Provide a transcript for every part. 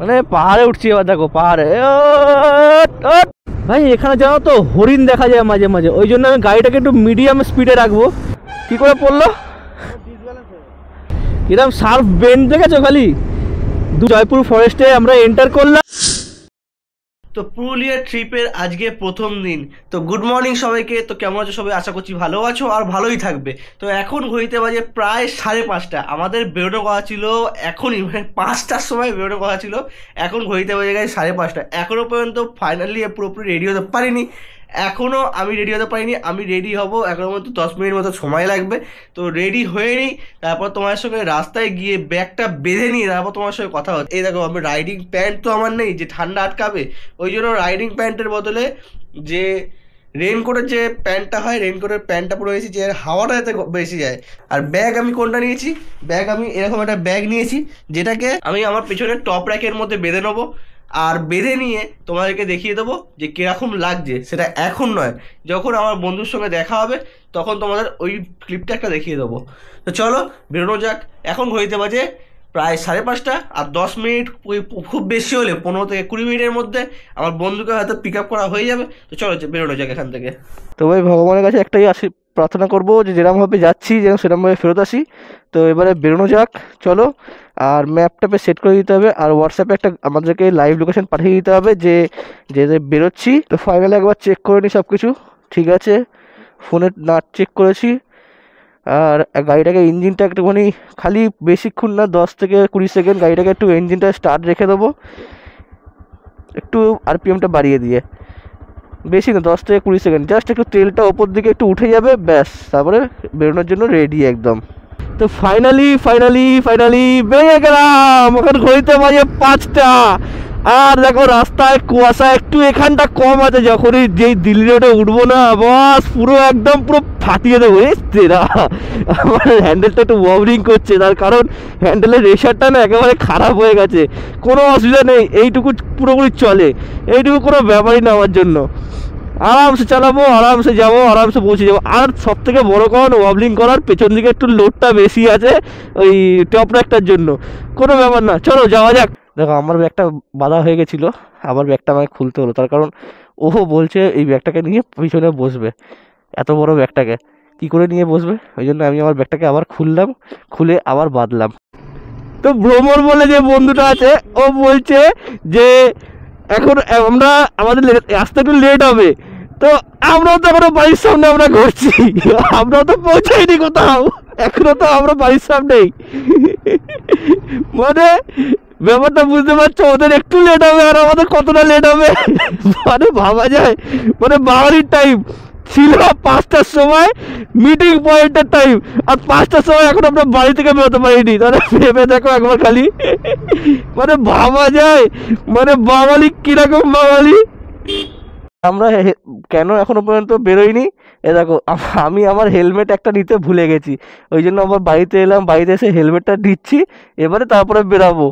মানে পাহাড়ে উঠছি এবার, দেখো পাহাড়ে। ভাই এখানে জানো তো হরিণ দেখা যায় মাঝে মাঝে, ওই জন্য আমি গাড়িটাকে একটু মিডিয়াম স্পিডে রাখবো। কি করে পড়লো, এরকম শার্প বেন্ড দেখেছো খালি। জয়পুর ফরেস্টে আমরা এন্টার করলাম। তো পুরুলিয়া ট্রিপের আজকে প্রথম দিন। তো গুড মর্নিং সবাইকে। তো কেমন আছো সবাই, আশা করছি ভালো আছো আর ভালোই থাকবে। তো এখন ঘড়িতে বাজে প্রায় 5:30। আমাদের বেরোনো কথা ছিল এখনই, মানে 5টার সময় বেরোনো কথা ছিল, এখন ঘড়িতে বাজে গেছে 5:30। এখনও পর্যন্ত ফাইনালি পুরোপুরি রেডি হতে পারিনি, এখনও আমি রেডি হতে পারিনি। আমি রেডি হব এখনও মতো 10 মিনিট মতো সময় লাগবে। তো রেডি হয়ে নিই, তারপর তোমার সঙ্গে রাস্তায় গিয়ে ব্যাগটা বেঁধে নিই, তারপর তোমার সঙ্গে কথা হচ্ছে। এই দেখো আমি রাইডিং প্যান্ট তো আমার নেই, যে ঠান্ডা আটকাবে, ওই জন্য রাইডিং প্যান্টের বদলে যে রেনকোটের যে প্যান্টটা হয়, রেনকোটের প্যান্টটা পরে নিয়েছি, যে হাওয়াটা যাতে বেশি যায়। আর ব্যাগ আমি কোনটা নিয়েছি, ব্যাগ আমি এরকম একটা ব্যাগ নিয়েছি, যেটাকে আমি আমার পেছনে টপ র্যাকের মধ্যে বেঁধে নেবো। আর বেঁধে নিয়ে তোমাদেরকে দেখিয়ে দেবো যে কীরকম লাগছে, সেটা এখন নয়, যখন আমার বন্ধুর সঙ্গে দেখা হবে তখন তোমাদের ওই ক্লিপটা একটা দেখিয়ে দেবো। তো চলো বেরোনো যাক। এখন ঘড়িতে বাজে প্রায় 5:30, আর 10 মিনিট, খুব বেশি হলে 15 থেকে 20 মিনিটের মধ্যে আমার বন্ধুকে হয়তো পিক আপ করা হয়ে যাবে। তো চলো বেরোনো যাক এখান থেকে। তো ভাই ভগবানের কাছে একটাই প্রার্থনা করবো যে যেরকমভাবে যাচ্ছি যেন সেরকমভাবে ফেরত আসি। তো এবারে বেরোনো যাক, চলো। আর ম্যাপটাপে সেট করে দিতে হবে, আর হোয়াটসঅ্যাপে একটা আমাদেরকে লাইভ লোকেশন পাঠিয়ে দিতে হবে যে যে বেরোচ্ছি। তো ফাইনালি একবার চেক করে নিই সব কিছু ঠিক আছে, ফোনে নাট চেক করেছি। আর গাড়িটাকে ইঞ্জিনটা একটুখানি খালি বেশিক্ষণ না, 10 থেকে 20 সেকেন্ড গাড়িটাকে একটু ইঞ্জিনটা স্টার্ট রেখে দেবো, একটু আরপিএমটা বাড়িয়ে দিয়ে, বেশি না 10 থেকে 20 সেকেন্ড, জাস্ট একটু তেলটা ওপর দিকে একটু উঠে যাবে, ব্যাস তারপরে বেরোনোর জন্য রেডি একদম। তো ফাইনালি বেরিয়ে গেলাম। এখন ঘড়িতে বাজে 5টা, আর দেখো রাস্তায় কুয়াশা একটু এখানটা কম আছে, যখনই যেই দিল্লি রোডে উঠবো না বাস পুরো একদম পুরো ফাটিয়ে দেবো। তেরা আমার হ্যান্ডেলটা একটু ওয়ার্নিং করছে, তার কারণ হ্যান্ডেলের রেশারটা না একেবারে খারাপ হয়ে গেছে। কোনো অসুবিধা নেই, এইটুকু পুরোপুরি চলে, এইটুকু কোনো ব্যাপারই না আমার জন্য। আরামসে চালাবো, আরামসে যাবো, আরামসে পৌঁছে যাবো। আর সব থেকে বড় কারণ ওয়াবলিং করার পেছন দিকে একটু লোডটা বেশি আছে ওই টপ র্যাকটার জন্য, কোনো ব্যাপার না, চলো যাওয়া যাক। দেখো আমার ব্যাগটা বাঁধা হয়ে গেছিলো, আবার ব্যাগটা আমাকে খুলতে হলো, তার কারণ ও বলছে এই ব্যাগটাকে নিয়ে পিছনে বসবে, এত বড় ব্যাগটাকে কী করে নিয়ে বসবে, ওই জন্য আমি আমার ব্যাগটাকে আবার খুললাম, খুলে আবার বাঁধলাম। তো ভ্রমণ বলে যে বন্ধুটা আছে, ও বলছে যে এখন আমরা আমাদের আসতে একটু লেট হবে। তো আমরাও তো এখনো বাড়ির সামনে আমরা ঘুরছি, আমরাও তো পৌঁছাইনি কোথাও, এখনো তো আমরা বাড়ির সামনেই। মানে ব্যাপারটা বুঝতে পারছো, ওদের একটু লেট হবে আর আমাদের কতটা লেট হবে, মানে ভাবা যায়। মানে বাঙালির টাইম ছিল 5টার সময় মিটিং পয়েন্টের টাইম, আর 5টার সময় এখন আমরা বাড়ি থেকে বেরোতে পারিনি, তাহলে ভেবে দেখো একবার খালি। মানে ভাবা যায়, মানে বাঙালি কিরকম বাঙালি। আমরা কেন এখনো পর্যন্ত বেরোইনি, এ দেখো আমি আমার হেলমেট একটা নিতে ভুলে গেছি, ওই জন্য আবার বাড়িতে এলাম, বাড়িতে এসে হেলমেটটা দিচ্ছি, এবারে তারপরে বেরাবো।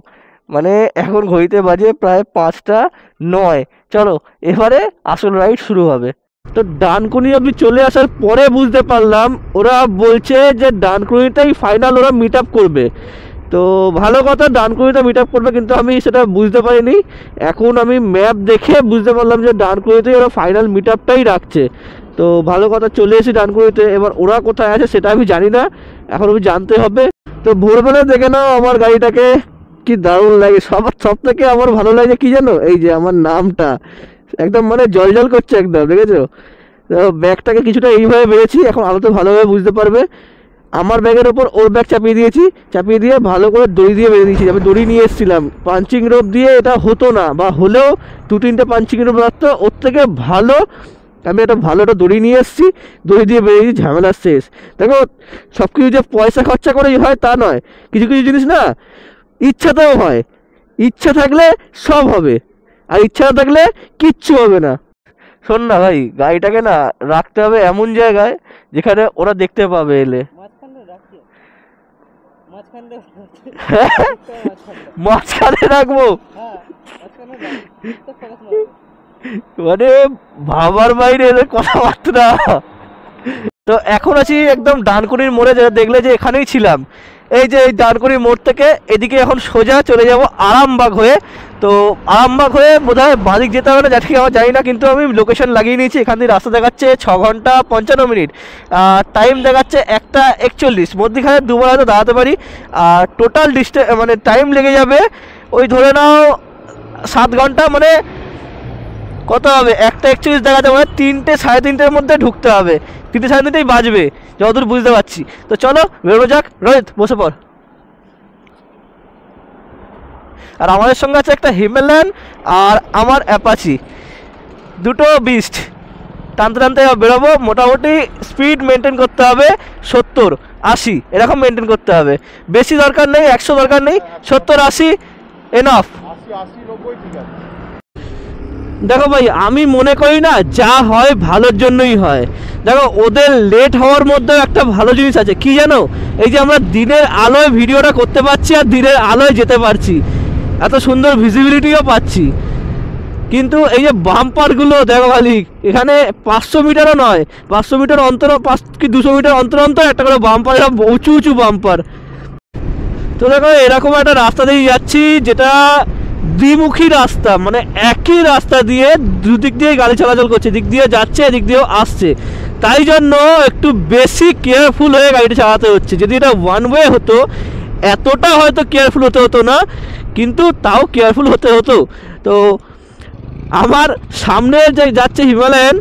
মানে এখন ঘড়িতে বাজে প্রায় 5:09, চলো এবারে আসল রাইড শুরু হবে। তো ডানকুনি অবধি চলে আসার পরে বুঝতে পারলাম ওরা বলছে যে ডানকুনিটাই ফাইনাল ওরা মিট আপ করবে। তো ভালো কথা, ডানকুনিতে মিট আপ করবে, কিন্তু আমি সেটা বুঝতে পারিনি। এখন আমি ম্যাপ দেখে বুঝতে পারলাম যে ডানকুনিতেই ওরা ফাইনাল মিট আপটাই রাখছে। তো ভালো কথা, চলে এসেছি ডানকুনিতে, এবার ওরা কোথায় আছে সেটা আমি জানি না, এখন আমি জানতে হবে। তো ভোরবেলা দেখে নাও আমার গাড়িটাকে, কি দারুণ লাগে। সব থেকে আমার ভালো লাগে কি জানো, এই যে আমার নামটা একদম মানে জল করছে একদম, দেখেছো। তো ব্যাগটাকে কিছুটা এইভাবে বেড়েছি, এখন আলোতে ভালোভাবে বুঝতে পারবে। আমার ব্যাগের ওপর ওর ব্যাগ চাপিয়ে দিয়েছি, চাপিয়ে দিয়ে ভালো করে দড়ি দিয়ে বেঁধে দিয়েছি। আমি দড়ি নিয়ে এসেছিলাম, পাঞ্চিং রোপ দিয়ে এটা হতো না, বা হলেও 2-3টে পাঞ্চিং রোপ লাগতো, ওর থেকে ভালো আমি একটা ভালো একটা দড়ি নিয়ে এসেছি, দড়ি দিয়ে বেরিয়ে দিয়েছি, ঝামেলা শেষ। দেখো সব কিছু যে পয়সা খরচা করেই হয় তা নয়, কিছু কিছু জিনিস না ইচ্ছাতেও হয়, ইচ্ছা থাকলে সব হবে, আর ইচ্ছা না থাকলে কিচ্ছু হবে না। শোন না ভাই, গাড়িটাকে না রাখতে হবে এমন জায়গায় যেখানে ওরা দেখতে পাবে এলে। মাঝখানে রাখবো, মানে ভাবার বাইরে এদের কথাবার্তা। তো এখন আছি একদম ডানকুনির মোড়ে, যেটা দেখলে যে এখানেই ছিলাম। এই যে এই ডানকুনির মোড় থেকে এদিকে এখন সোজা চলে যাব আরামবাগ হয়ে। তো আরামবাগ হয়ে বোধহয় বাদিক যেতে হবে না, যা ঠিক আমার জানি না, কিন্তু আমি লোকেশন লাগিয়ে নিয়েছি। এখান থেকে রাস্তা দেখাচ্ছে 6 ঘন্টা 55 মিনিট, টাইম দেখাচ্ছে 1:41, মধ্যখানে দুবার হয়তো দাঁড়াতে পারি। আর টোটাল মানে টাইম লেগে যাবে ওই ধরে নাও 7 ঘন্টা, মানে কত হবে 1:41 দেখাতে, মানে 3টে 3:30-এর মধ্যে ঢুকতে হবে, 3টে 3:30 বাজবে যতদূর বুঝতে পারছি। তো চলো বেরোনো যাক। রোহিত বসে পড়। আর আমাদের সঙ্গে আছে একটা হিমালয়ান আর আমার অ্যাপাচি, দুটো বিস্ট। টানতে টানতে বেরোবো। মোটামুটি স্পিড মেনটেন করতে হবে 70-80 এরকম মেনটেন করতে হবে, বেশি দরকার নেই, 100 দরকার নেই, 70-80 এনাফ। দেখো ভাই, আমি মনে করি না যা হয় ভালোর জন্যই হয়। দেখো ওদের লেট হওয়ার মধ্যেও একটা ভালো জিনিস আছে, কি জানো? এই যে আমরা দিনের আলোয় ভিডিওটা করতে পারছি আর দিনের আলোয় যেতে পারছি, এত সুন্দর ভিজিবিলিটিও পাচ্ছি। কিন্তু এই যে বাম্পারগুলো দেখো খালি, এখানে 500 মিটারও নয়, 500 মিটার অন্তর 5 কি 200 মিটার অন্তর অন্তর একটা করে বাম্পার, এরকম উঁচু উঁচু বাম্পার। তো দেখো এরকম একটা রাস্তা দিয়ে যাচ্ছি যেটা দ্বিমুখী রাস্তা, মানে একই রাস্তা দিয়ে দুদিক দিয়ে গাড়ি চলাচল করছে, দিক দিয়ে যাচ্ছে এদিক দিয়েও আসছে, তাই জন্য একটু বেশি কেয়ারফুল হয়ে গাড়িটা চালাতে হচ্ছে। যদি এটা ওয়ান ওয়ে হতো এতটা হয়তো কেয়ারফুল হতে হতো না, কিন্তু তাও কেয়ারফুল হতে হতো। তো আমার সামনে যে যাচ্ছে হিমালয়ান,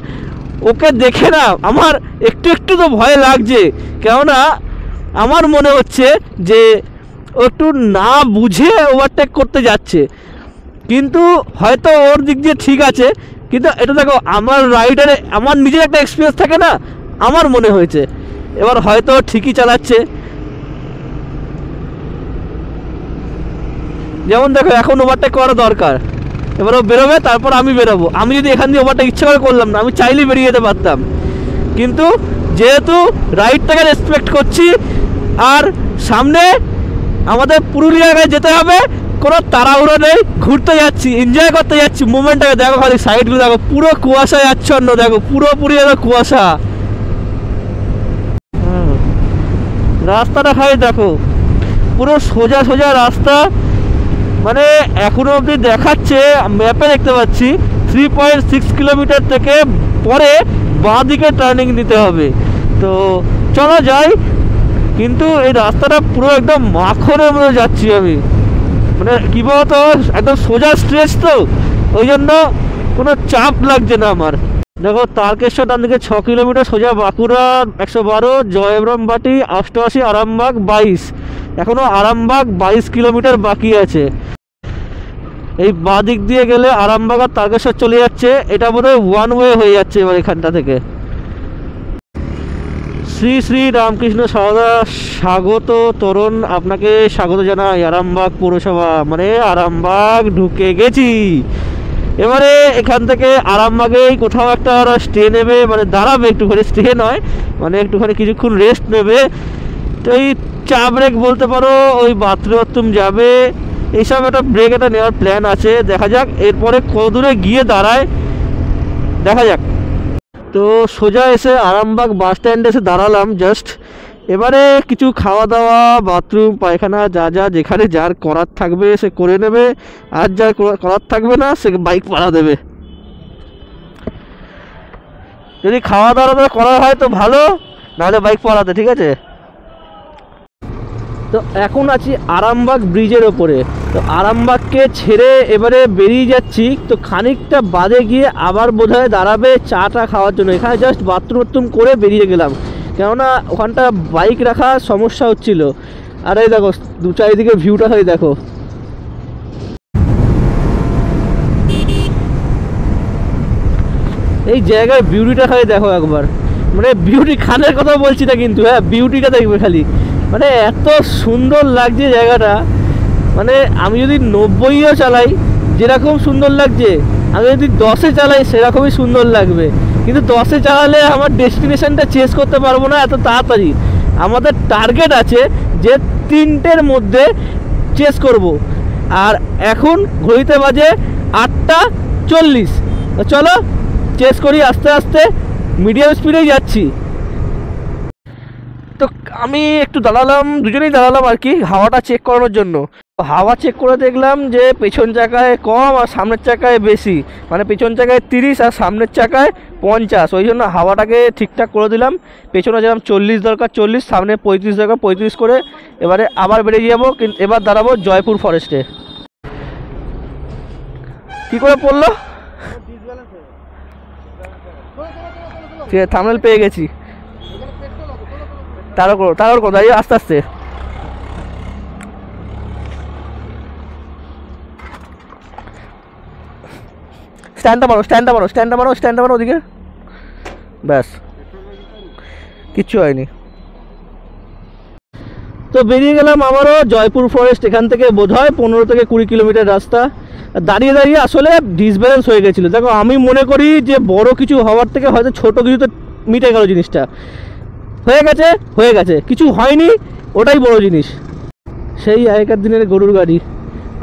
ওকে দেখে না আমার একটু একটু তো ভয় লাগছে, কেননা আমার মনে হচ্ছে যে ও একটু না বুঝে ওভারটেক করতে যাচ্ছে, কিন্তু হয়তো ওর দিক দিয়ে ঠিক আছে। কিন্তু এটা দেখো আমার রাইডারে আমার নিজের একটা এক্সপিরিয়েন্স থাকে না, আমার মনে হয়েছে এবার হয়তো ঠিকই চালাচ্ছে। যেমন দেখো এখন ওভারটেক করা দরকার, এবার ও বেরোবে তারপর আমি বেরোবো। আমি যদি এখান দিয়ে ওভারটেক ইচ্ছে করে করলাম না, আমি চাইলেই বেরিয়ে যেতে পারতাম, কিন্তু যেহেতু রাইডটাকে রেসপেক্ট করছি আর সামনে আমাদের পুরুলিয়ায় যেতে হবে, কোনো তাড়াহুড়ো নেই, ঘুরতে যাচ্ছি, এনজয় করতে যাচ্ছি মুভমেন্টটাকে। দেখো খালি সাইডগুলো দেখো, পুরো কুয়াশায় আচ্ছন্ন, দেখো পুরোপুরি কুয়াশা। রাস্তাটা খালি দেখো, পুরো সোজা সোজা রাস্তা, মানে এখনো অবধি দেখাচ্ছে ম্যাপে দেখতে পাচ্ছি 3.6 কিলোমিটার থেকে পরে বাঁ দিকে টার্নিং নিতে হবে। তো চলো যাই, কিন্তু এই রাস্তাটা পুরো একদম মাখনের মধ্যে যাচ্ছি আমি, মানে কী বলতো একদম সোজা স্ট্রেচ, তো ওই জন্য কোনো চাপ লাগছে না আমার। দেখো তারকেশ্বর ডান দিকে 6 কিলোমিটার সোজা, বাঁকুড়া 112, জয়রামবাটি 88, আরামবাগ 22, এখনও আরামবাগ 22 কিলোমিটার বাকি আছে। এই বাঁ দিক দিয়ে গেলে আরামবাগ আর তারকেশ্বর চলে যাচ্ছে, এটা বোধহয় ওয়ান ওয়ে হয়ে যাচ্ছে এবার এখানটা থেকে। শ্রী শ্রী রামকৃষ্ণ সারদা স্বাগত তরুণ, আপনাকে স্বাগত জানাই আরামবাগ পৌরসভা, মানে আরামবাগ ঢুকে গেছি। এবারে এখান থেকে আরামবাগেই কোথাও একটা ওরা স্টে নেবে, মানে দাঁড়াবে একটুখানি, স্টে নয় মানে একটুখানি কিছুক্ষণ রেস্ট নেবে। তো এই চা ব্রেক বলতে পারো, ওই বাথরুম যাবে, এইসব একটা ব্রেক একটা নেওয়ার প্ল্যান আছে, দেখা যাক এরপরে কত দূরে গিয়ে দাঁড়ায়, দেখা যাক। তো সোজা এসে আরামবাগ বাস স্ট্যান্ডে এসে দাঁড়ালাম জাস্ট। এবারে কিছু খাওয়া দাওয়া, বাথরুম, পায়খানা যা যা যেখানে যার করার থাকবে সে করে নেবে, আর যার করার থাকবে না সে বাইক পাড়া দেবে। যদি খাওয়া দাওয়া করা হয় তো ভালো, নাহলে বাইক পাড়াতে, ঠিক আছে। তো এখন আছি আরামবাগ ব্রিজের ওপরে। তো আরামবাগকে ছেড়ে এবারে বেরিয়ে যাচ্ছি। তো খানিকটা বাদে গিয়ে আবার বোধহয় দাঁড়াবে চাটা খাওয়ার জন্য। এখানে জাস্ট বাথরুম করে বেরিয়ে গেলাম, কেননা ওখানটা বাইক রাখার সমস্যা হচ্ছিল। আর এই দেখো দু চারিদিকে ভিউটা হয় দেখো, এই জায়গার বিউটিটা খালি দেখো একবার, মানে বিউটি খানের কথা বলছি না কিন্তু, হ্যাঁ বিউটিটা দেখবে খালি, মানে এত সুন্দর লাগছে জায়গাটা। মানে আমি যদি 90ও চালাই যেরকম সুন্দর লাগছে, আমি যদি 10-এ চালাই সেরকমই সুন্দর লাগবে। কিন্তু 10-এ চালালে আমার ডেস্টিনেশনটা চেঞ্জ করতে পারবো না এত তাড়াতাড়ি। আমাদের টার্গেট আছে যে 3টের মধ্যে চেঞ্জ করব, আর এখন ঘড়িতে বাজে 8:40। চলো চেঞ্জ করি আস্তে আস্তে, মিডিয়াম স্পিডেই যাচ্ছি। তো আমি একটু দাঁড়ালাম, দুজনেই দাঁড়ালাম আর কি, হাওয়াটা চেক করানোর জন্য। হাওয়া চেক করে দেখলাম যে পেছন চাকায় কম আর সামনের চাকায় বেশি, মানে পেছন চাকায় 30 আর সামনের চাকায় 50। ওই জন্য হাওয়াটাকে ঠিকঠাক করে দিলাম। পেছনে যেরকম 40 দরকার 40, সামনে 35 দরকার 35 করে। এবারে আবার বেরিয়ে যাবো, কিন্তু এবার দাঁড়াবো জয়পুর ফরেস্টে। কি করে পড়লো? ঠিক আছে, থাম্বনেল পেয়ে গেছি। তাড়াহুড়ো করো, দাঁড়িয়ে আস্তে আস্তে। স্ট্যান্ডটা মারো ওদিকে, ব্যাস, কিচ্ছু হয়নি। তো বেরিয়ে গেলাম আবারও জয়পুর ফরেস্ট। এখান থেকে বোধহয় 15 থেকে 20 কিলোমিটার রাস্তা। দাঁড়িয়ে দাঁড়িয়ে আসলে ডিসব্যালেন্স হয়ে গেছিলো। দেখো, আমি মনে করি যে বড় কিছু হওয়ার থেকে হয়তো ছোট কিছু তো মিটে গেল, জিনিসটা হয়ে গেছে, কিছু হয়নি, ওটাই বড় জিনিস। সেই আগেকার দিনের গরুর গাড়ি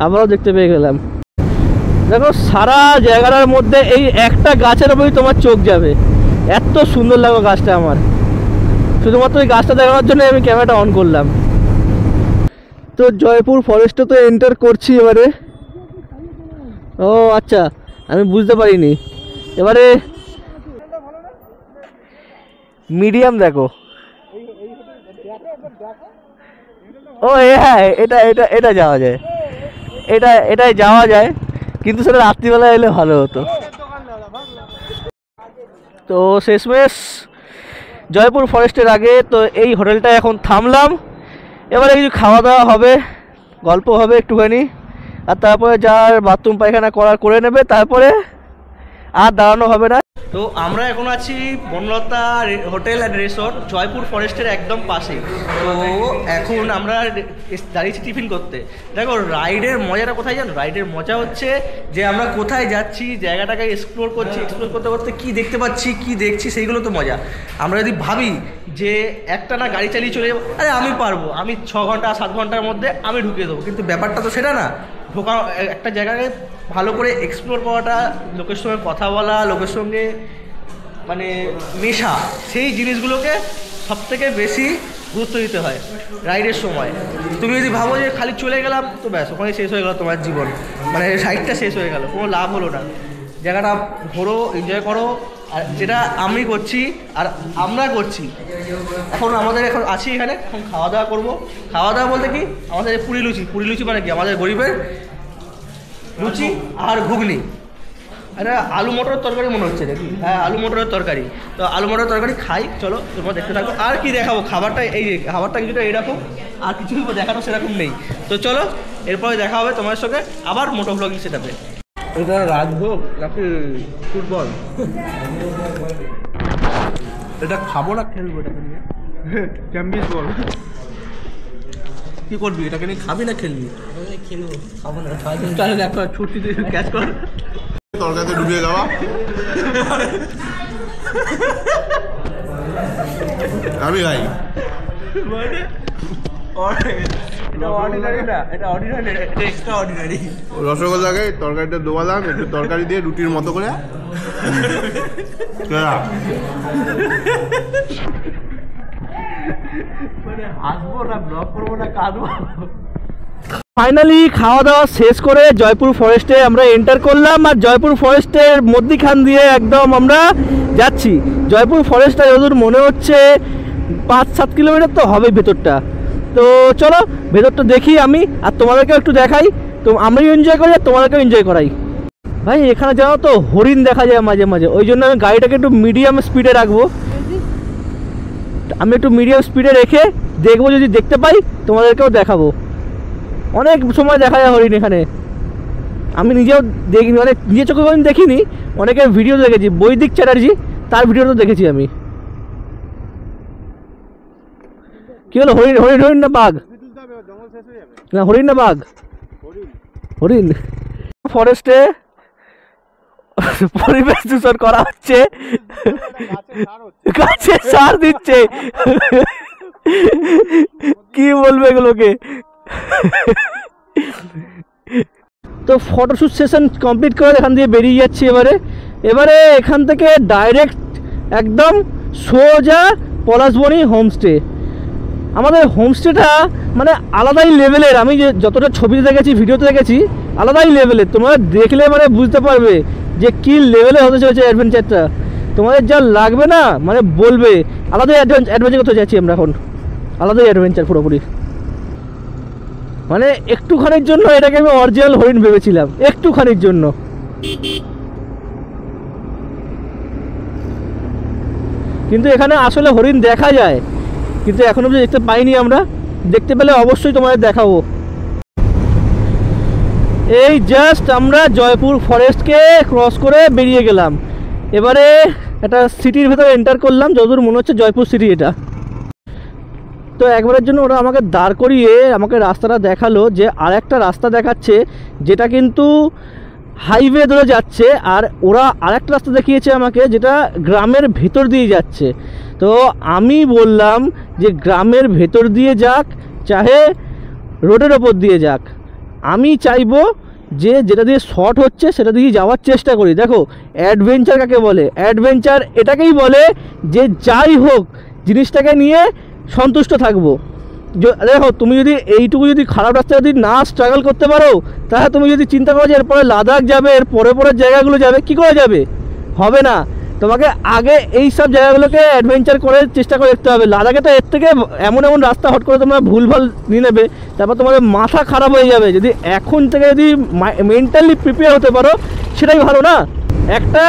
আবারও দেখতে পেয়ে গেলাম। দেখো, সারা জায়গাটার মধ্যে এই একটা গাছের ওপরই তোমার চোখ যাবে, এত সুন্দর লাগলো গাছটা আমার। শুধুমাত্র এই গাছটা দেখানোর জন্য আমি ক্যামেরাটা অন করলাম। তো জয়পুর ফরেস্টে তো এন্টার করছি এবারে। ও আচ্ছা, আমি বুঝতে পারিনি। এবারে মিডিয়াম দেখো। ও হ্যাঁ, এটা যাওয়া যায়, এটাই যাওয়া যায়, কিন্তু সেটা রাত্রিবেলা এলে ভালো হতো। তো শেষমেশ জয়পুর ফরেস্টের আগে তো এই হোটেলটায় এখন থামলাম। এবারে কিছু খাওয়া দাওয়া হবে, গল্প হবে একটুখানি, আর তারপরে যার বাথরুম পায়খানা করে নেবে, তারপরে আর দাঁড়ানো হবে না। তো আমরা এখন আছি Banalata hotel and resort, Jaipur ফরেস্টের একদম পাশে। তো এখন আমরা দাঁড়িয়েছি টিফিন করতে। দেখো, রাইডের মজাটা কোথায় জানো? রাইডের মজা হচ্ছে যে আমরা কোথায় যাচ্ছি, জায়গাটাকে এক্সপ্লোর করতে করতে কী দেখতে পাচ্ছি, কী দেখছি, সেইগুলো তো মজা। আমরা যদি ভাবি যে একটা না গাড়ি চালিয়ে চলে যাবো, আরে আমি পারবো, আমি 6 ঘন্টা 7 ঘন্টার মধ্যে আমি ঢুকিয়ে দেবো, কিন্তু ব্যাপারটা তো সেটা না। ঢোকা একটা জায়গায় ভালো করে এক্সপ্লোর করাটা, লোকের সঙ্গে কথা বলা, লোকের সঙ্গে মানে মেশা, সেই জিনিসগুলোকে সবথেকে বেশি গুরুত্ব দিতে হয় রাইডের সময়। তুমি যদি ভাবো যে খালি চলে গেলাম, তো ব্যাস ওখানে শেষ হয়ে গেল তোমার জীবন, মানে রাইডটা শেষ হয়ে গেল, কোনো লাভ হলো না। জায়গাটা ঘোরো, এনজয় করো, আর যেটা আমি করছি আর আমরা করছি। এখন আছি এখানে, এখন খাওয়া দাওয়া করবো। খাওয়া দাওয়া বলতে কি, আমাদের পুরি লুচি মানে কি, আমাদের গরিবের লুচি আর ঘুগনি। এটা আলু মটরের তরকারি মনে হচ্ছে নাকি? হ্যাঁ, আলু মটরের তরকারি। তো আলু মটরের তরকারি খাই, চলো তোমরা দেখতে থাকো। আর কি দেখাবো, খাবারটা এই যে খাবারটা কিছুটা এইরকম, আর কিছু দেখানো সেরকম নেই। তো চলো, এরপরে দেখা হবে তোমার সঙ্গে আবার মোটো ব্লগিং সেটাপে। এটা রাজভোগ নাকি ফুটবল? এটা খাবো না, খেলবো এটাকে নিয়ে। চ্যাম্পিয়ন্স বল কি করবি, এটাকে নিয়ে খাবি না খেলবি? খেলবো, খাবো না। তাহলে দেখো, ছুটি ক্যাচ কর, তরকারিতে ডুবিয়ে যাওয়া। আমি ভাই রসগোল্লাকে তরকারিটা ডোবালাম, একটু তরকারি দিয়ে রুটির মতো করে। মানে হাসবো না, ব্লগ করবো না, কাঁদবো। ফাইনালি খাওয়া দাওয়া শেষ করে জয়পুর ফরেস্টে আমরা এন্টার করলাম, আর জয়পুর ফরেস্টের মধ্যিখান দিয়ে একদম আমরা যাচ্ছি। জয়পুর ফরেস্টটা যতদূর মনে হচ্ছে 5-7 কিলোমিটার তো হবে ভেতরটা। তো চলো ভেতরটা দেখি আমি, আর তোমাদেরকেও একটু দেখাই। তো আমরাও এনজয় করি আর তোমাদেরকেও এনজয় করাই। ভাই, এখানে জানো তো হরিণ দেখা যায় মাঝে মাঝে, ওই জন্য আমি গাড়িটাকে একটু মিডিয়াম স্পিডে রাখবো। আমি একটু মিডিয়াম স্পিডে রেখে দেখবো, যদি দেখতে পাই তোমাদেরকেও দেখাবো। অনেক সময় দেখা যায় হরিণ এখানে, আমি নিজেও দেখিনি, মানে নিজের চোখে কোনোদিন দেখিনি, অনেকের ভিডিও দেখেছি। বৈদিক চ্যাটার্জি, তার ভিডিও তো দেখেছি আমি। কি হলো, হরিণ না বাঘ? না, হরিণ না বাঘ? হরিণ। ফরেস্টে পরিবেশ দূষণ করা হচ্ছে, গাছে সার দিচ্ছে, কি বলবে এগুলোকে। তো ফটোশ্যুট সেশন কমপ্লিট করে এখান দিয়ে বেরিয়ে যাচ্ছি। এবারে এখান থেকে ডাইরেক্ট একদম সোজা পলাশবনি হোমস্টে। আমাদের হোমস্টেটা মানে আলাদাই লেভেলের। আমি যে যতটা ছবিতে দেখেছি, ভিডিওতে দেখেছি, আলাদাই লেভেলের। তোমরা দেখলে মানে বুঝতে পারবে যে কী লেভেলে হতে চলেছে অ্যাডভেঞ্চারটা। তোমাদের যা লাগবে না মানে বলবে। আলাদাই অ্যাডভেঞ্চার করতে যাচ্ছি আমরা এখন, আলাদাই অ্যাডভেঞ্চার পুরোপুরি। মানে একটুখানির জন্য এটাকে আমি অরিজিনাল হরিণ ভেবেছিলাম, একটুখানির জন্য। কিন্তু এখানে আসলে হরিণ দেখা যায়, কিন্তু এখনো অবধি দেখতে পাইনি আমরা। দেখতে পেলে অবশ্যই তোমাদের দেখাবো। এই জাস্ট আমরা জয়পুর ফরেস্টকে ক্রস করে বেরিয়ে গেলাম। এবারে একটা সিটির ভেতরে এন্টার করলাম, যতদূর মনে হচ্ছে জয়পুর সিটি এটা। তো একবারের জন্য ওরা আমাকে দাঁড় করিয়ে আমাকে রাস্তাটা দেখালো, যে আর একটা রাস্তা দেখাচ্ছে যেটা কিন্তু হাইওয়ে ধরে যাচ্ছে, আর ওরা আরেকটা রাস্তা দেখিয়েছে আমাকে যেটা গ্রামের ভেতর দিয়ে যাচ্ছে। তো আমি বললাম যে গ্রামের ভেতর দিয়ে যাক চাহে রোডের ওপর দিয়ে যাক, আমি চাইবো যে যেটা দিয়ে শর্ট হচ্ছে সেটা দিয়ে যাওয়ার চেষ্টা করি। দেখো অ্যাডভেঞ্চার কাকে বলে? অ্যাডভেঞ্চার এটাকেই বলে যে যাই হোক জিনিসটাকে নিয়ে সন্তুষ্ট থাকবো। দেখো তুমি যদি এইটুকু যদি খারাপ রাস্তা যদি না স্ট্রাগল করতে পারো, তাহলে তুমি যদি চিন্তা করো যে এরপরে লাদাখ যাবে, এর পরে পরের জায়গাগুলো যাবে, কী করে যাবে? হবে না। তোমাকে আগে এই সব জায়গাগুলোকে অ্যাডভেঞ্চার করে চেষ্টা করে দেখতে হবে। লাদাখে তো এর থেকে এমন এমন রাস্তা হট করে তোমরা ভুলভাল নিয়ে নেবে, তারপর তোমাদের মাথা খারাপ হয়ে যাবে। যদি এখন থেকে যদি মেন্টালি প্রিপেয়ার হতে পারো সেটাই ভালো না। একটা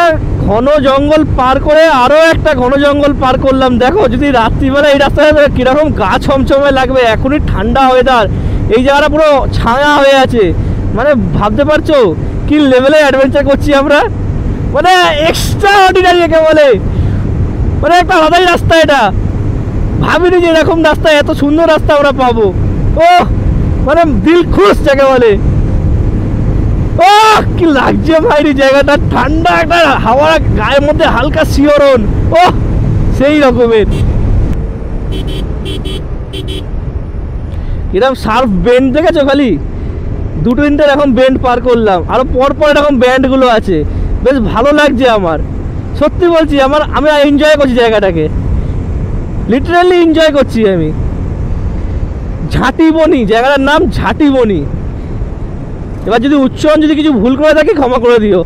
ঘন জঙ্গল পার করে আরও একটা ঘন জঙ্গল পার করলাম। দেখো যদি রাত্রিবেলা এই রাস্তায় কীরকম গা ছমছমে লাগবে। এখনই ঠান্ডা ওয়েদার, এই জায়গাটা পুরো ছায়া হয়ে আছে। মানে ভাবতে পারছো কি লেভেলে অ্যাডভেঞ্চার করছি আমরা। মানে এক্সট্রা অর্ডিনারি একে বলে, মানে একটা আলাদাই রাস্তা এটা। ভাবিনি যে এরকম রাস্তা, এত সুন্দর রাস্তা আমরা পাবো। ও মানে দিল খুশ যাকে বলে। ও কি লাগছে ভাইরি জায়গাটা, ঠান্ডা একটা হাওয়া, গায়ের মধ্যে হালকা শিহরণ, ও সেই রকমের। এরকম শার্প বেন্ড দেখেছো? খালি দুটো তিনটে এরকম বেন্ড পার করলাম, আরো পর পর এরকম ব্যান্ডগুলো আছে। বেশ ভালো লাগছে আমার, সত্যি বলছি। আমি এনজয় করছি জায়গাটাকে, লিটারালি এনজয় করছি আমি। ঝাঁটিবনি জায়গাটার নাম, ঝাঁটিবনি। এবার যদি উচ্চারণ যদি কিছু ভুল করে থাকি ক্ষমা করে দিও।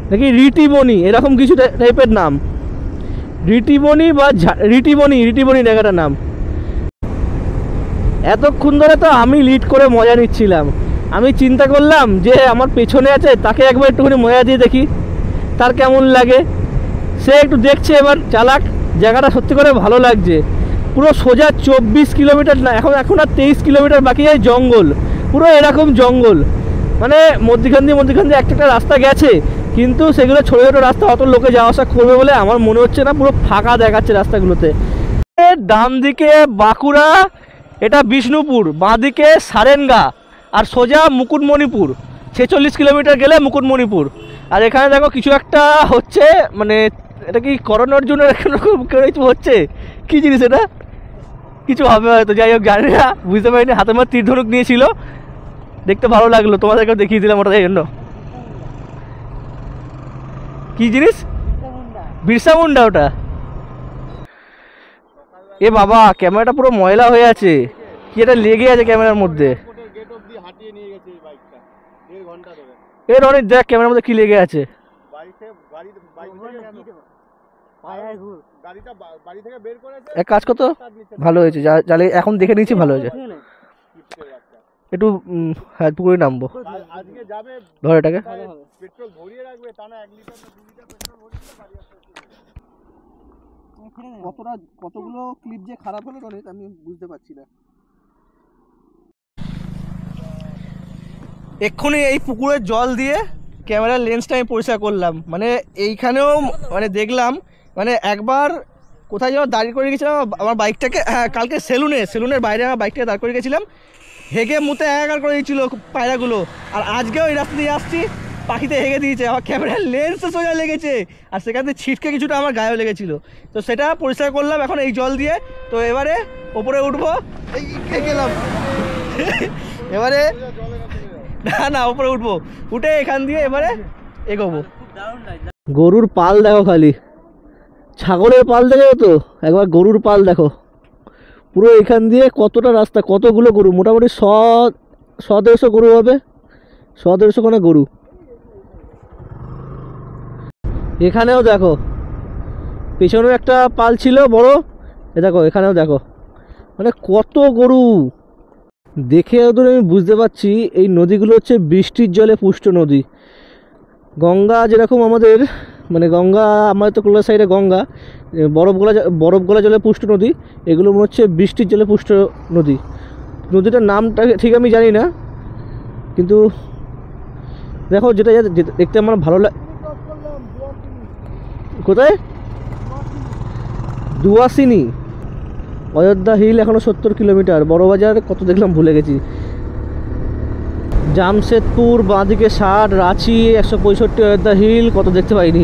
নাকি রিটিবনি এরকম কিছু টাইপের নাম, রিটিবনি বা রিটিবনি জায়গাটার নাম। এতক্ষণ ধরে তো আমি লিড করে মজা নিচ্ছিলাম। আমি চিন্তা করলাম যে আমার পেছনে আছে তাকে একবার একটুখানি মজা দিয়ে দেখি তার কেমন লাগে। সে একটু দেখছে, এবার চালাক। জায়গাটা সত্যি করে ভালো লাগছে। পুরো সোজা 24 কিলোমিটার না, এখন আর 23 কিলোমিটার বাকি যায় জঙ্গল, পুরো এরকম জঙ্গল। মানে মধ্যখান দিয়ে একটা রাস্তা গেছে, কিন্তু সেগুলো ছোটো ছোটো রাস্তা, অত লোকে যাওয়া আসা করবে বলে আমার মনে হচ্ছে না। পুরো ফাঁকা দেখাচ্ছে রাস্তাগুলোতে। ডান দিকে বাঁকুড়া, এটা বিষ্ণুপুর, বাঁ দিকে সারেঙ্গা, আর সোজা মুকুটমণিপুর। 46 কিলোমিটার গেলে মুকুটমণিপুর। আর এখানে দেখো কিছু একটা হচ্ছে, মানে এটা কি করোনার জন্য কিছু হচ্ছে, কী জিনিস এটা? কিছু হবে হয়তো, যাই হোক জানি না, বুঝতে পারিনি। হাতে আমার তীর ধনুক নিয়েছিল, দেখতে ভালো লাগলো, তোমাদেরকেও দেখিয়ে দিলাম ওটা। এই জন্য কী জিনিস? বিরসা মুন্ডা ওটা। এ বাবা, ক্যামেরাটা পুরো ময়লা হয়ে আছে, কি এটা লেগে আছে ক্যামেরার মধ্যে। এ রনি দেখ ক্যামেরার মধ্যে কি লেগে আছে। এক কাজ করতো ভালো হয়েছে, জালে এখন দেখে নিয়েছি, ভালো হয়েছে। একটু হ্যাঁ পুকুরে নামবো, ধর এটাকে। কতগুলো ক্লিপ যে খারাপ হলো আমি বুঝতে পারছি না। এক্ষুনি এই পুকুরের জল দিয়ে ক্যামেরার লেন্সটা আমি পরিষ্কার করলাম। মানে এইখানেও মানে দেখলাম, মানে একবার কোথায় যেন দাঁড়িয়ে করে গেছিলাম আমার বাইকটাকে, কালকে সেলুনের বাইরে আমার বাইকটাকে দাঁড় করে গেছিলাম, হেগে মুতে একাকার করে দিয়েছিল পায়রাগুলো। আর আজকেও এই রাস্তা দিয়ে আসছি, পাখিতে হেগে দিয়েছে, আমার ক্যামেরার লেন্সে সোজা লেগেছে, আর সেখান থেকে ছিটকে কিছুটা আমার গায়েও লেগেছিলো। তো সেটা পরিষ্কার করলাম এখন এই জল দিয়ে। তো এবারে ওপরে উঠবো, এই গেলাম এবারে না ওপরে উঠবো, উঠে এখান দিয়ে এবারে এগোবো। গরুর পাল দেখো খালি, ছাগলের পাল দেখো তো, একবার গরুর পাল দেখো। পুরো এখান দিয়ে কতটা রাস্তা, কতগুলো গরু, মোটামুটি 100-150 গরু হবে, 100-150 খানা গরু। এখানেও দেখো পেছনেও একটা পাল ছিল বড়, এ দেখো এখানেও দেখো, মানে কত গরু। দেখে ওদের আমি বুঝতে পারছি এই নদীগুলো হচ্ছে বৃষ্টির জলে পুষ্ট নদী। গঙ্গা যেরকম আমাদের, মানে গঙ্গা আমাদের তো কলকাতা সাইডে গঙ্গা বরফ গলা জলে পুষ্ট নদী, এগুলো মনে হচ্ছে বৃষ্টির জলে পুষ্ট নদী। নদীটার নামটা ঠিক আমি জানি না, কিন্তু দেখো যেটা দেখতে আমার ভালো লাগে। কোথায়? দুয়াশিনী। অযোধ্যা হিল এখনো 70 কিলোমিটার। বড়বাজার কত দেখলাম ভুলে গেছি। জামশেদপুর বাঁদিকে 60, রাঁচি 165, অযোধ্যা হিল কত দেখতে পাইনি।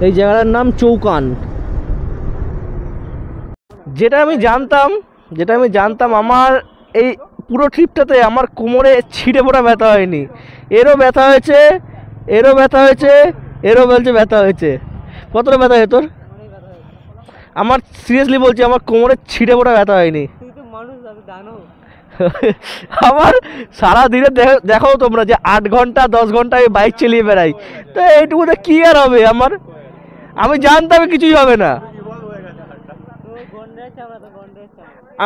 এই জায়গাটার নাম চৌকান। যেটা আমি জানতাম আমার এই পুরো ট্রিপটাতে আমার কোমরে ছিঁড়ে পড়া ব্যথা হয়নি। এরও ব্যথা হয়েছে, এরও ব্যথা হয়েছে, এরও বলছে ব্যথা হয়েছে। কতটা ব্যথা হয় তোর? আমার সিরিয়াসলি বলছি, আমার কোমরে ছিঁড়ে পড়া ব্যথা হয়নি। আমার সারাদিনে দেখো তোমরা যে 8 ঘন্টা 10 ঘন্টা আমি বাইক চালিয়ে বেড়াই, তো এইটুকুতে কি আর হবে আমার? আমি জানতাম কিছুই হবে না।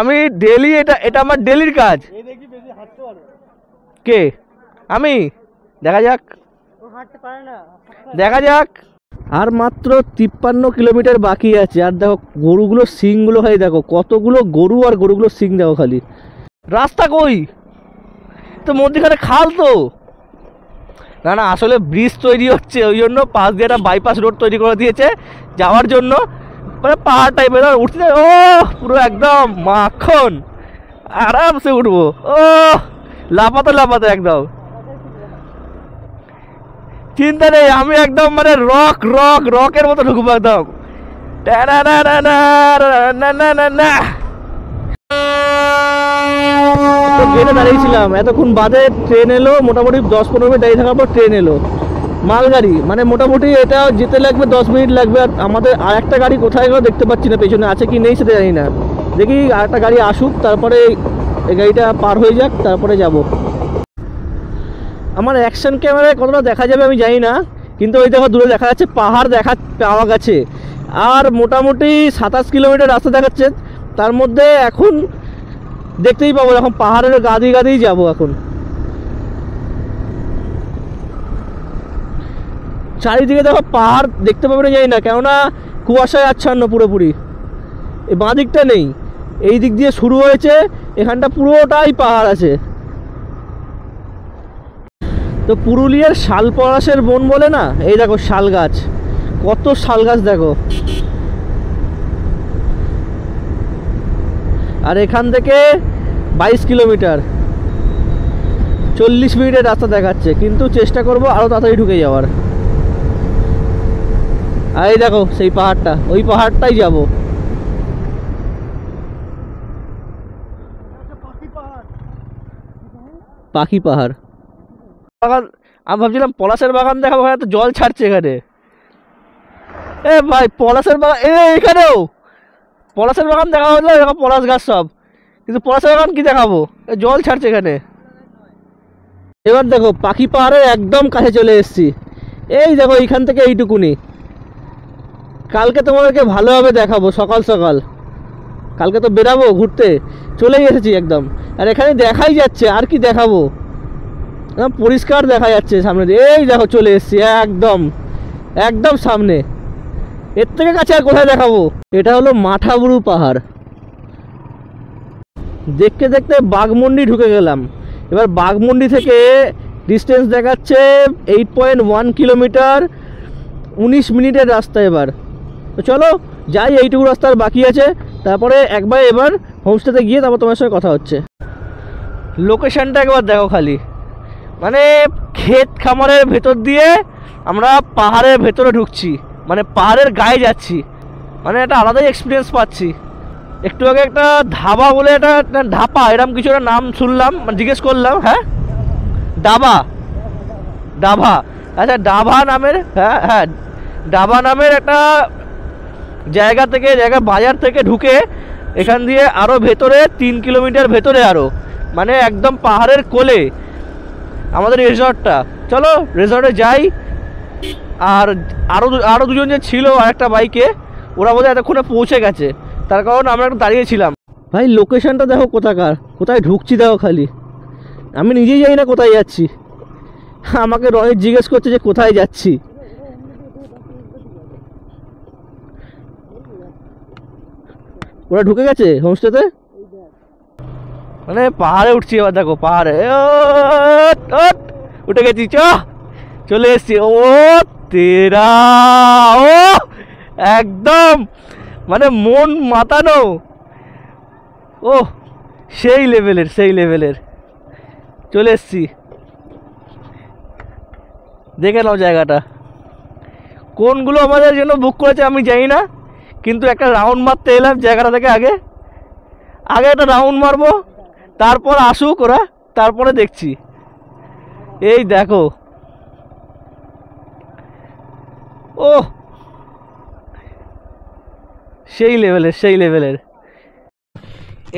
আমি ডেলি এটা আমার ডেলির কাজ। কে? আমি? দেখা যাক। আর মাত্র 53 কিলোমিটার বাকি আছে। আর দেখো গরুগুলোর সিংগুলো হয়, দেখো কতগুলো গরু, আর গরুগুলোর সিং দেখো খালি। রাস্তা কই? তো মধ্যখানে খাল তো না, আসলে ব্রিজ তৈরি হচ্ছে, ওই জন্য পাশ দিয়ে একটা বাইপাস রোড তৈরি করে দিয়েছে যাওয়ার জন্য। মানে পাহাড় টাইপের উঠতে, ও পুরো একদম মাখন, আরামসে উঠবো। ও লাফাতে একদম চিন্তা নেই। আমি একদম মানে রকের মতো ঢুকবো একদম। ট্রেনে দাঁড়িয়েছিলাম এতক্ষণ বাদে, ট্রেন এলো। মোটামুটি 10-15 মিনিট দাঁড়িয়ে থাকার পর ট্রেন এলো, মালগাড়ি। মানে মোটামুটি এটা যেতে লাগবে 10 মিনিট লাগবে। আর আমাদের আর একটা গাড়ি কোথায় গেলো দেখতে পাচ্ছি না, পেছনে আছে কি নেই সেটা জানি না। দেখি আর একটা গাড়ি আসুক, তারপরে এই গাড়িটা পার হয়ে যাক, তারপরে যাব। আমার অ্যাকশন ক্যামেরায় কতটা দেখা যাবে আমি জানি না, কিন্তু ওই দেখো দূরে দেখা যাচ্ছে পাহাড় পাওয়া গেছে। আর মোটামুটি 27 কিলোমিটার রাস্তা দেখাচ্ছে, তার মধ্যে এখন দেখতেই পাবো এখন পাহাড়ের গাদি যাবো। এখন চারিদিকে দেখো পাহাড় দেখতে পাবে না জানি না, কেননা কুয়াশায় আচ্ছন্ন পুরোপুরি। এই বাঁ দিকটা নেই, এই দিক দিয়ে শুরু হয়েছে, এখানটা পুরোটাই পাহাড় আছে। তো পুরুলিয়ার শালপলাশের বন বলে না, এই দেখো শাল গাছ, কত শাল গাছ দেখো। আর এখান থেকে 22 কিলোমিটার, 40 মিনিটের রাস্তা দেখাচ্ছে, কিন্তু চেষ্টা করব আরও তাড়াতাড়ি ঢুকে যাওয়ার। আর এই দেখো সেই পাহাড়টা, ওই পাহাড়টাই যাব। পাখি পাহাড় বাগান। আমি ভাবছিলাম পলাশের বাগান দেখাবো, তো জল ছাড়ছে এখানে। এ ভাই পলাশের বাগান, এখানেও পলাশের বাগান দেখা হলো, এরকম পলাশ গাছ সব, কিন্তু পলাশের বাগান কি দেখাবো, জল ছাড়ছে এখানে। এবার দেখো পাখি পাহাড়ের একদম কাছে চলে এসেছি। এই দেখো এইখান থেকে এইটুকুনি। কালকে তোমাদেরকে ভালোভাবে দেখাবো সকাল সকাল, কালকে তো বেরাবো ঘুরতে, চলেই এসেছি একদম। আর এখানে দেখাই যাচ্ছে, আর কি দেখাবো, পরিষ্কার দেখা যাচ্ছে সামনে দিয়ে। এই দেখো চলে এসেছি একদম সামনে, এর থেকে কাছে আর কোথায় দেখাবো। এটা হলো মাঠাবুরু পাহাড়। দেখতে দেখতে বাঘমুন্ডি ঢুকে গেলাম। এবার বাঘমুন্ডি থেকে ডিস্টেন্স দেখাচ্ছে 8.1 কিলোমিটার, 19 মিনিটের রাস্তা। এবার তো চলো যাই, এইটুকু রাস্তার বাকি আছে, তারপরে এবার হোমস্টেতে গিয়ে তারপর তোমার সঙ্গে কথা হচ্ছে। লোকেশনটা একবার দেখো খালি, মানে ক্ষেত খামারের ভেতর দিয়ে আমরা পাহাড়ের ভেতরে ঢুকছি, মানে পাহাড়ের গায়ে যাচ্ছি, মানে একটা আলাদাই এক্সপিরিয়েন্স পাচ্ছি। একটু আগে একটা ধাবা বলে একটা ধাপা এরকম কিছু একটা নাম শুনলাম, জিজ্ঞেস করলাম। হ্যাঁ ডাবা, আচ্ছা ডাভা নামের, হ্যাঁ ডাবা নামের একটা জায়গা থেকে বাজার থেকে ঢুকে এখান দিয়ে আরও ভেতরে 3 কিলোমিটার ভেতরে আরও মানে একদম পাহাড়ের কোলে আমাদের রিসর্টটা। চলো রিসর্টে যাই। আর আরও দুজন যে ছিল আরেকটা বাইকে, ওরা বোধহয় এতক্ষণে পৌঁছে গেছে, তার কারণ আমরা একটু দাঁড়িয়েছিলাম। ভাই লোকেশনটা দেখো কোথাকার, কোথায় ঢুকছি দেখো খালি, আমি নিজেই জানি না কোথায় যাচ্ছি। আমাকে রনিত জিজ্ঞেস করছে যে কোথায় যাচ্ছি। ওরা ঢুকে গেছে হোমস্টেতে, মানে পাহাড়ে উঠছি এবার দেখো, পাহাড়ে উঠে গেছি, চলে এসছি। ও তেরা, ও একদম মানে মন মাতানো, ও সেই লেভেলের চলে এসছি। দেখে নাও জায়গাটা, কোনগুলো আমাদের জন্য বুক করেছে আমি জানি না, কিন্তু একটা রাউন্ড মারতে এলাম জায়গাটা থেকে। আগে একটা রাউন্ড মারবো, তারপর আসুক ওরা, তারপরে দেখছি। এই দেখো, ও সেই লেভেলের।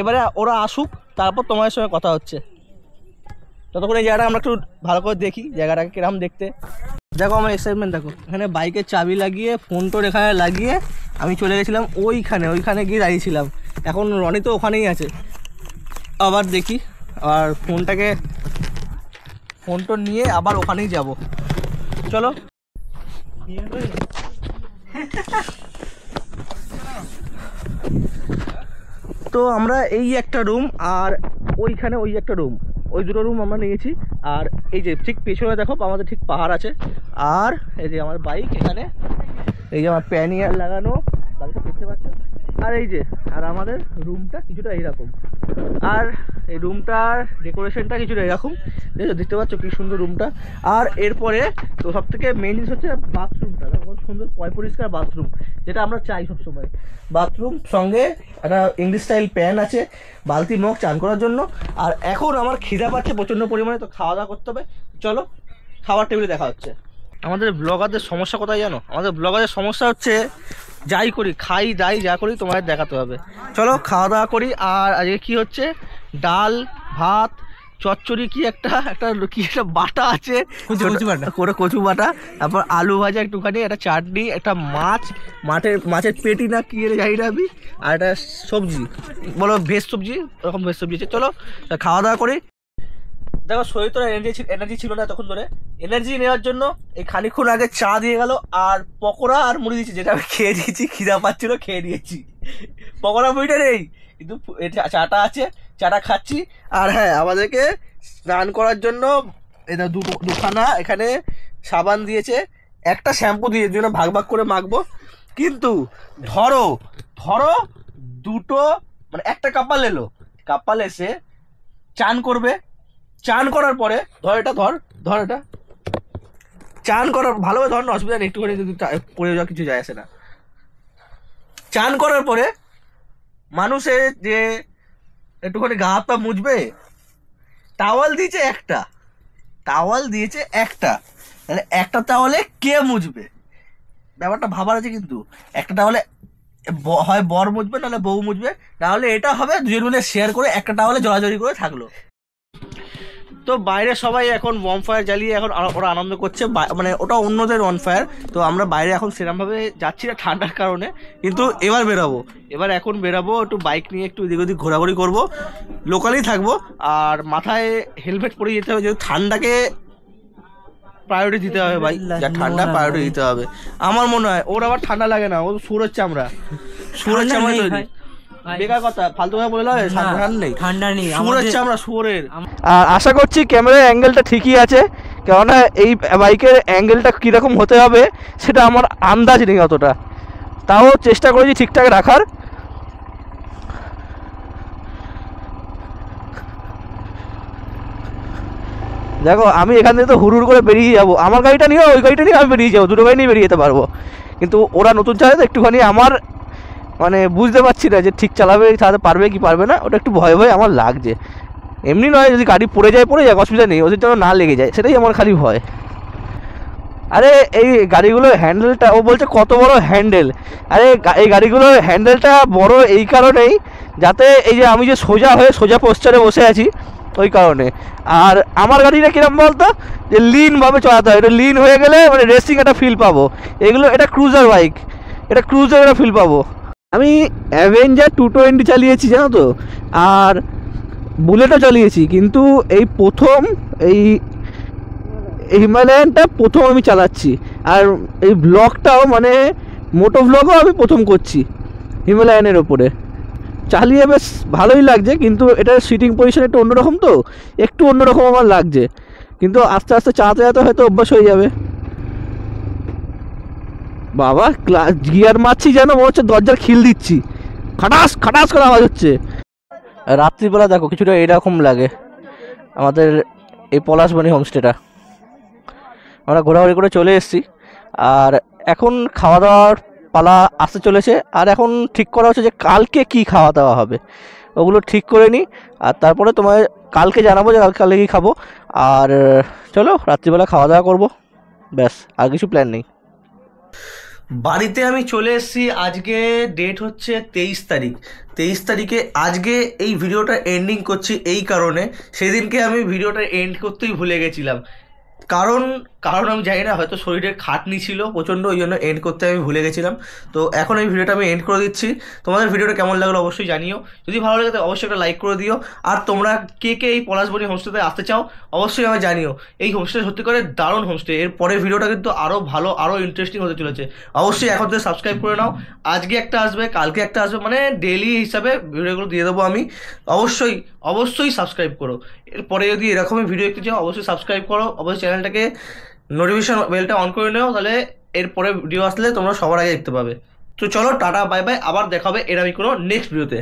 এবারে ওরা আসুক, তারপর তোমাদের সঙ্গে কথা হচ্ছে। ততক্ষণ এই জায়গাটা আমরা একটু ভালো করে দেখি, জায়গাটাকে কিরকম দেখতে। দেখো আমার এক্সাইটমেন্ট দেখো, এখানে বাইকের চাবি লাগিয়ে ফোন টোন এখানে লাগিয়ে আমি চলে গেছিলাম ওইখানে গিয়ে দাঁড়িয়েছিলাম। এখন রনি তো ওখানেই আছে, আবার দেখি, আর ফোন টোন নিয়ে আবার ওখানেই যাব। চলো। তো আমরা এই একটা রুম আর ওইখানে ওই একটা রুম, ওই দুটো রুম আমরা নিয়েছি। আর এই যে ঠিক পেছনে দেখো আমাদের ঠিক পাহাড় আছে, আর এই যে আমার বাইক এখানে, এই যে আমার প্যানিয়ার লাগানো বাইকটা দেখতে পাচ্ছ। আর এই যে আর আমাদের রুমটা কিছুটা এইরকম, আর এই রুমটার ডেকোরেশনটা কিছুটা এরকম, দেখতে পাচ্ছ কি সুন্দর রুমটা। আর এরপরে তো সব থেকে মেন জিনিস হচ্ছে বাথরুমটা, খুব সুন্দর পরিষ্কার বাথরুম, যেটা আমরা চাই সবসময়। বাথরুম সঙ্গে একটা ইংলিশ স্টাইল প্যান আছে, বালতি মগ চান করার জন্য। আর এখন আমার খিদা পাচ্ছে প্রচণ্ড পরিমাণে, তো খাওয়া দাওয়া করতে হবে। চলো খাবার টেবিলে দেখা হচ্ছে। আমাদের ব্লগারদের সমস্যা কোথায় জানো? আমাদের ব্লগারদের সমস্যা হচ্ছে যাই করি, খাই দাই যা করি তোমাদের দেখাতে হবে। চলো খাওয়া দাওয়া করি। আর আজকে কি হচ্ছে, ডাল ভাত চচ্চড়ি, কি একটা বাটা আছে, কচু বাটা, তারপর আলু ভাজা একটুখানি, একটা চাটনি, একটা মাছের পেটি না কি জানি না আমি, আর একটা সবজি, বলো ভেজ সবজি, ওরকম ভেজ সবজি আছে। চলো খাওয়া দাওয়া করি। দেখো শরীর তো এনার্জি ছিল না তখন ধরে, এনার্জি নেওয়ার জন্য এই খানিক্ষণ আগে চা দিয়ে গেল, আর পকোড়া আর মুড়ি দিয়েছি, যেটা আমি খেয়ে দিয়েছি, খিদা পাচ্ছিল খেয়ে দিয়েছি। পকোড়া মুড়িটা নেই, কিন্তু চাটা আছে, চাটা খাচ্ছি। আর হ্যাঁ, আমাদেরকে স্নান করার জন্য এটা দুখানা এখানে সাবান দিয়েছে, একটা শ্যাম্পু দিয়ে জন্য ভাগ করে মাখবো। কিন্তু ধরো দুটো মানে একটা কাপাল এসে চান করবে, চান করার পরে ধর এটা চান করার ভালোভাবে ধর না, অসুবিধা নেই, একটুখানি যদি পড়ে যাওয়া কিছু যায় আসে না। চান করার পরে মানুষের যে একটুখানি গা হাত পা মুছবে, টাওয়াল দিয়েছে একটা, তাহলে একটা টাওয়ালে কে মুছবে? ব্যাপারটা ভাবার আছে। কিন্তু একটা টাওয়ালে হয় বর মুছবে, নাহলে বউ মুছবে, নাহলে এটা হবে দুজন মিলে শেয়ার করে একটা টাওয়ালে জড়াজড়ি করে থাকলো। তো বাইরে সবাই এখন বনফায়ার জ্বালিয়ে এখন ওরা আনন্দ করছে, মানে ওটা অন্যদের বনফায়ার। তো আমরা বাইরে এখন সেরকমভাবে যাচ্ছি না ঠান্ডার কারণে, কিন্তু এখন বেরাবো একটু বাইক নিয়ে, একটু এদিক ওদিক ঘোরাঘুরি করবো, লোকালেই থাকবো। আর মাথায় হেলমেট পরে যেতে হবে, যেহেতু ঠান্ডাকে প্রায়োরিটি দিতে হবে ভাই, যা ঠান্ডা প্রায়োরিটি দিতে হবে আমার মনে হয়। ওর আবার ঠান্ডা লাগে না, ও সুরের চামড়া তৈরি, বেকার কথা, ফালতু কথা বলে ঠান্ডা নেই, সুরের চামড়া সুরের। আর আশা করছি ক্যামেরার অ্যাঙ্গেলটা ঠিকই আছে, কেননা এই বাইকের অ্যাঙ্গেলটা কীরকম হতে হবে সেটা আমার আন্দাজ নেই অতটা, তাও চেষ্টা করেছি ঠিকঠাক রাখার। দেখো আমি এখান থেকে তো হুড় করে বেরিয়ে যাবো, আমার গাড়িটা নিয়ে ওই গাড়িটা নিয়ে আমি বেরিয়ে যাবো, দুটো গাড়ি নিয়ে বেরিয়ে যেতে পারবো। কিন্তু ওরা নতুন চালায় তো একটুখানি আমার মানে বুঝতে পারছি না যে ঠিক চালাতে পারবে কি পারবে না, ওটা একটু ভয় আমার লাগছে। এমনি নয়, যদি গাড়ি পড়ে যায় অসুবিধা নেই, ওদের জন্য না লেগে যায়, সেটাই আমার খালি ভয়। আরে এই গাড়িগুলোর হ্যান্ডেলটা, ও বলছে কত বড় হ্যান্ডেল। আরে এই গাড়িগুলোর হ্যান্ডেলটা বড় এই কারণেই যাতে এই যে আমি যে সোজা হয়ে সোজা পোস্টারে বসে আছি ওই কারণে। আর আমার গাড়িটা কিরম বলতো, যে লিনভাবে চলাতে হয়, এটা লিন হয়ে গেলে মানে রেসিং একটা ফিল পাবো। এগুলো এটা ক্রুজার বাইক, এটা ক্রুজার একটা ফিল পাবো। আমি অ্যাভেঞ্জার 220 চালিয়েছি জানো তো, আর বুলেটও চালিয়েছি, কিন্তু এই প্রথম এই হিমালয়ানটা প্রথম আমি চালাচ্ছি। আর এই ব্লগটাও মানে মোটো ব্লগও আমি প্রথম করছি হিমালয়ানের ওপরে। চালিয়ে বেশ ভালোই লাগছে, কিন্তু এটার সিটিং পজিশন একটু অন্যরকম, তো একটু অন্যরকম আমার লাগছে, কিন্তু আস্তে আস্তে চালাতে চালাতে হয়তো অভ্যাস হয়ে যাবে। বাবা গিয়ার মারছি যেন মনে হচ্ছে দরজার খিল দিচ্ছি, খাটাস খাটাস করে আওয়াজ হচ্ছে। রাত্রিবেলা দেখো কিছুটা এরকম লাগে আমাদের এই পলাশবনি হোমস্টেটা। আমরা ঘোরাঘুরি করে চলে এসেছি, আর এখন খাওয়া দাওয়ার পালা আসতে চলেছে। আর এখন ঠিক করা হচ্ছে যে কালকে কি খাওয়া দাওয়া হবে, ওগুলো ঠিক করে নিই, আর তারপরে তোমায় কালকে জানাবো যে কালকে কী খাবো। আর চলো রাত্রিবেলা খাওয়া দাওয়া করবো, ব্যাস, আর কিছু প্ল্যান নেই। বাড়িতে আমি চলে এসেছি। আজকে ডেট হচ্ছে 23 তারিখ। 23 তারিখে আজকে এই ভিডিওটা এন্ডিং করছি এই কারণে, সেদিনকে আমি ভিডিওটা এন্ড করতেই ভুলে গেছিলাম। কারণ আমি জানি না, হয়তো শরীরের খাটনি ছিল প্রচণ্ড, ওই জন্য এন্ড করতে আমি ভুলে গেছিলাম। তো এখন এই ভিডিওটা আমি এন্ড করে দিচ্ছি। তোমাদের ভিডিওটা কেমন লাগলো অবশ্যই জানিও, যদি ভালো লাগে তো অবশ্যই একটা লাইক করে দিও। আর তোমরা কে কে এই পলাশবনি হোমস্টেতে আসতে চাও অবশ্যই আমায় জানিও। এই হোমস্টে সত্যি করে দারুণ হোমস্টে। এর পরের ভিডিওটা কিন্তু আরও ভালো, আরও ইন্টারেস্টিং হতে চলেছে। অবশ্যই এখন থেকে সাবস্ক্রাইব করে নাও। আজকে একটা আসবে, কালকে একটা আসবে, মানে ডেইলি হিসাবে ভিডিওগুলো দিয়ে দেবো আমি। অবশ্যই অবশ্যই সাবস্ক্রাইব করো। এরপরে যদি এরকমই ভিডিও দেখতে চাও অবশ্যই সাবস্ক্রাইব করো, অবশ্যই চ্যানেলটাকে নোটিফিকেশন বেলটা অন করে নেও, তাহলে এরপরে ভিডিও আসলে তোমরা সবার আগে দেখতে পাবে। তো চলো টাটা বাই বাই, আবার দেখা হবে এরকমই কোনো নেক্সট ভিডিওতে।